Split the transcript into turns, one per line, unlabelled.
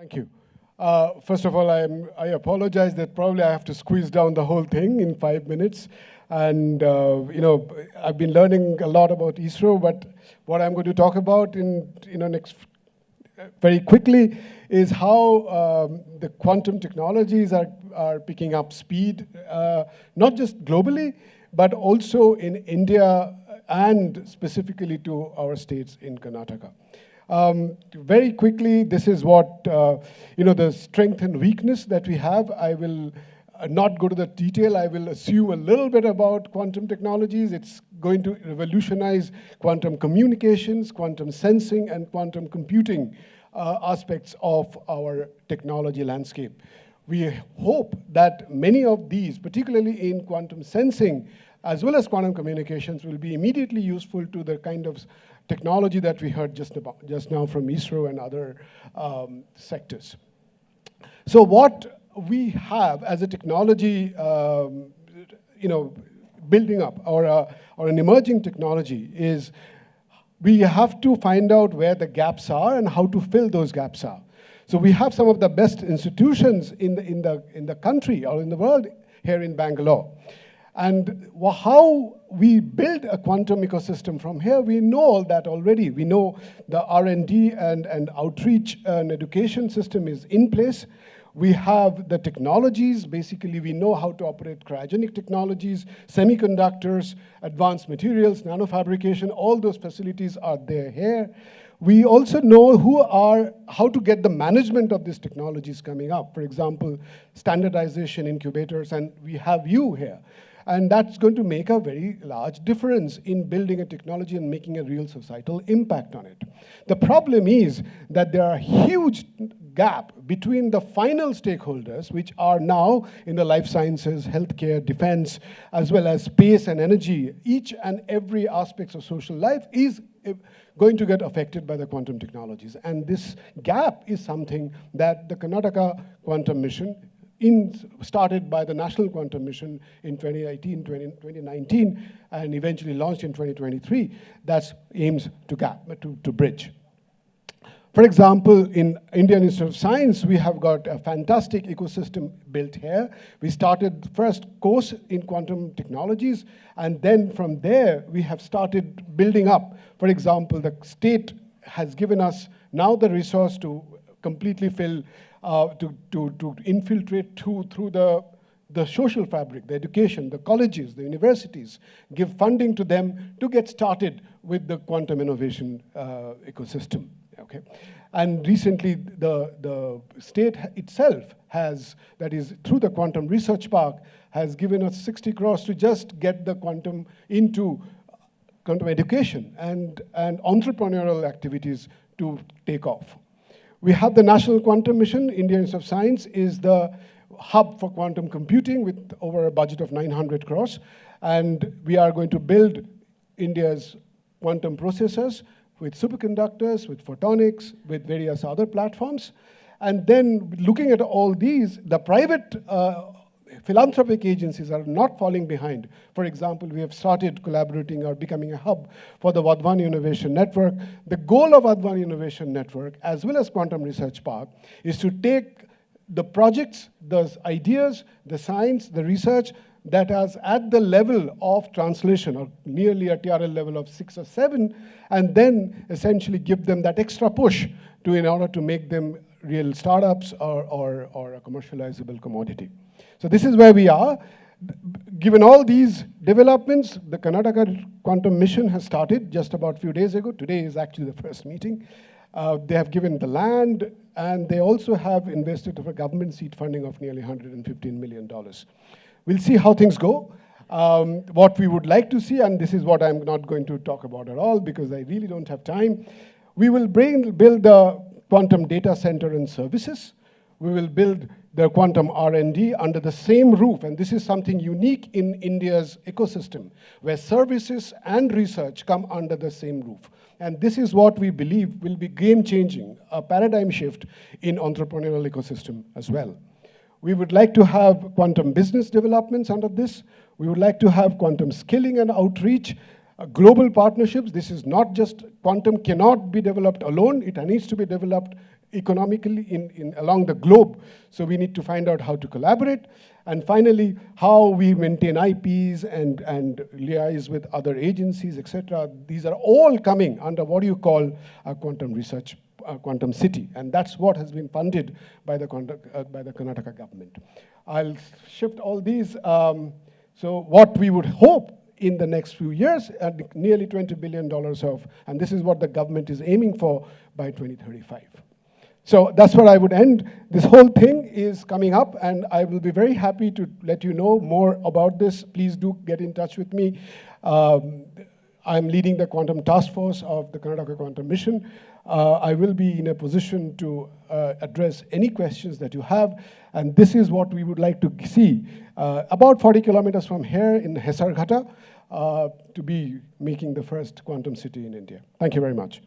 Thank you. First of all, I apologize that probably I have to squeeze down the whole thing in 5 minutes. And, I've been learning a lot about ISRO, but what I'm going to talk about next very quickly is how the quantum technologies are picking up speed, not just globally, but also in India and specifically to our states in Karnataka. Very quickly, this is what, the strength and weakness that we have. I will not go to the detail. I will assume a little bit about quantum technologies. It's going to revolutionize quantum communications, quantum sensing, and quantum computing aspects of our technology landscape. We hope that many of these, particularly in quantum sensing, as well as quantum communications, will be immediately useful to the kind of technology that we heard just now from ISRO and other sectors. So what we have as a technology, building up or an emerging technology is we have to find out where the gaps are and how to fill those gaps are. So we have some of the best institutions in the country or in the world here in Bangalore. And how we build a quantum ecosystem from here, we know all that already. We know the R&D and outreach and education system is in place. We have the technologies. Basically, we know how to operate cryogenic technologies, semiconductors, advanced materials, nanofabrication. All those facilities are there here. We also know how to get the management of these technologies coming up. For example, standardization incubators, and we have you here. And that's going to make a very large difference in building a technology and making a real societal impact on it. The problem is that there are huge gap between the final stakeholders, which are now in the life sciences, healthcare, defense, as well as space and energy. Each and every aspect of social life is going to get affected by the quantum technologies. And this gap is something that the Karnataka Quantum Mission started by the National Quantum Mission in 2019, and eventually launched in 2023, that aims to bridge. For example, in Indian Institute of Science, we have got a fantastic ecosystem built here. We started the first course in quantum technologies, and then from there, we have started building up. For example, the state has given us now the resource to completely fill to infiltrate through the social fabric, the education, the colleges, the universities, give funding to them to get started with the quantum innovation ecosystem. Okay, and recently the state itself has, that is through the Quantum Research Park, has given us 60 crores to just get the quantum into quantum education and entrepreneurial activities to take off. We have the National Quantum Mission. Indian Institute of Science is the hub for quantum computing with over a budget of 900 crores. And we are going to build India's quantum processors with superconductors, with photonics, with various other platforms. And then looking at all these, the private philanthropic agencies are not falling behind. For example, we have started collaborating or becoming a hub for the Vadvan Innovation Network. The goal of Vadvan Innovation Network, as well as Quantum Research Park, is to take the projects, the ideas, the science, the research that is at the level of translation, or nearly a TRL level of 6 or 7, and then essentially give them that extra push in order to make them real startups or a commercializable commodity. So this is where we are. Given all these developments, the Karnataka Quantum Mission has started just about a few days ago. Today is actually the first meeting. They have given the land, and they also have invested for government seed funding of nearly $115 million. We'll see how things go. What we would like to see, and this is what I'm not going to talk about at all because I really don't have time, we will build the quantum data center and services. We will build the quantum R&D under the same roof, and this is something unique in India's ecosystem, where services and research come under the same roof. And this is what we believe will be game-changing, a paradigm shift in entrepreneurial ecosystem as well. We would like to have quantum business developments under this. We would like to have quantum skilling and outreach, global partnerships. This is not just, quantum cannot be developed alone. It needs to be developed economically along the globe. So we need to find out how to collaborate. And finally, how we maintain IPs and liaise with other agencies, etc. These are all coming under what you call a quantum research, quantum city. And that's what has been funded by the Karnataka government. I'll shift all these. So what we would hope in the next few years, nearly $20 billion and this is what the government is aiming for by 2035. So that's where I would end. This whole thing is coming up, and I will be very happy to let you know more about this. Please do get in touch with me. I'm leading the quantum task force of the Karnataka Quantum Mission. I will be in a position to address any questions that you have, and this is what we would like to see. About 40 kilometers from here in Hesarghata, to be making the first quantum city in India. Thank you very much.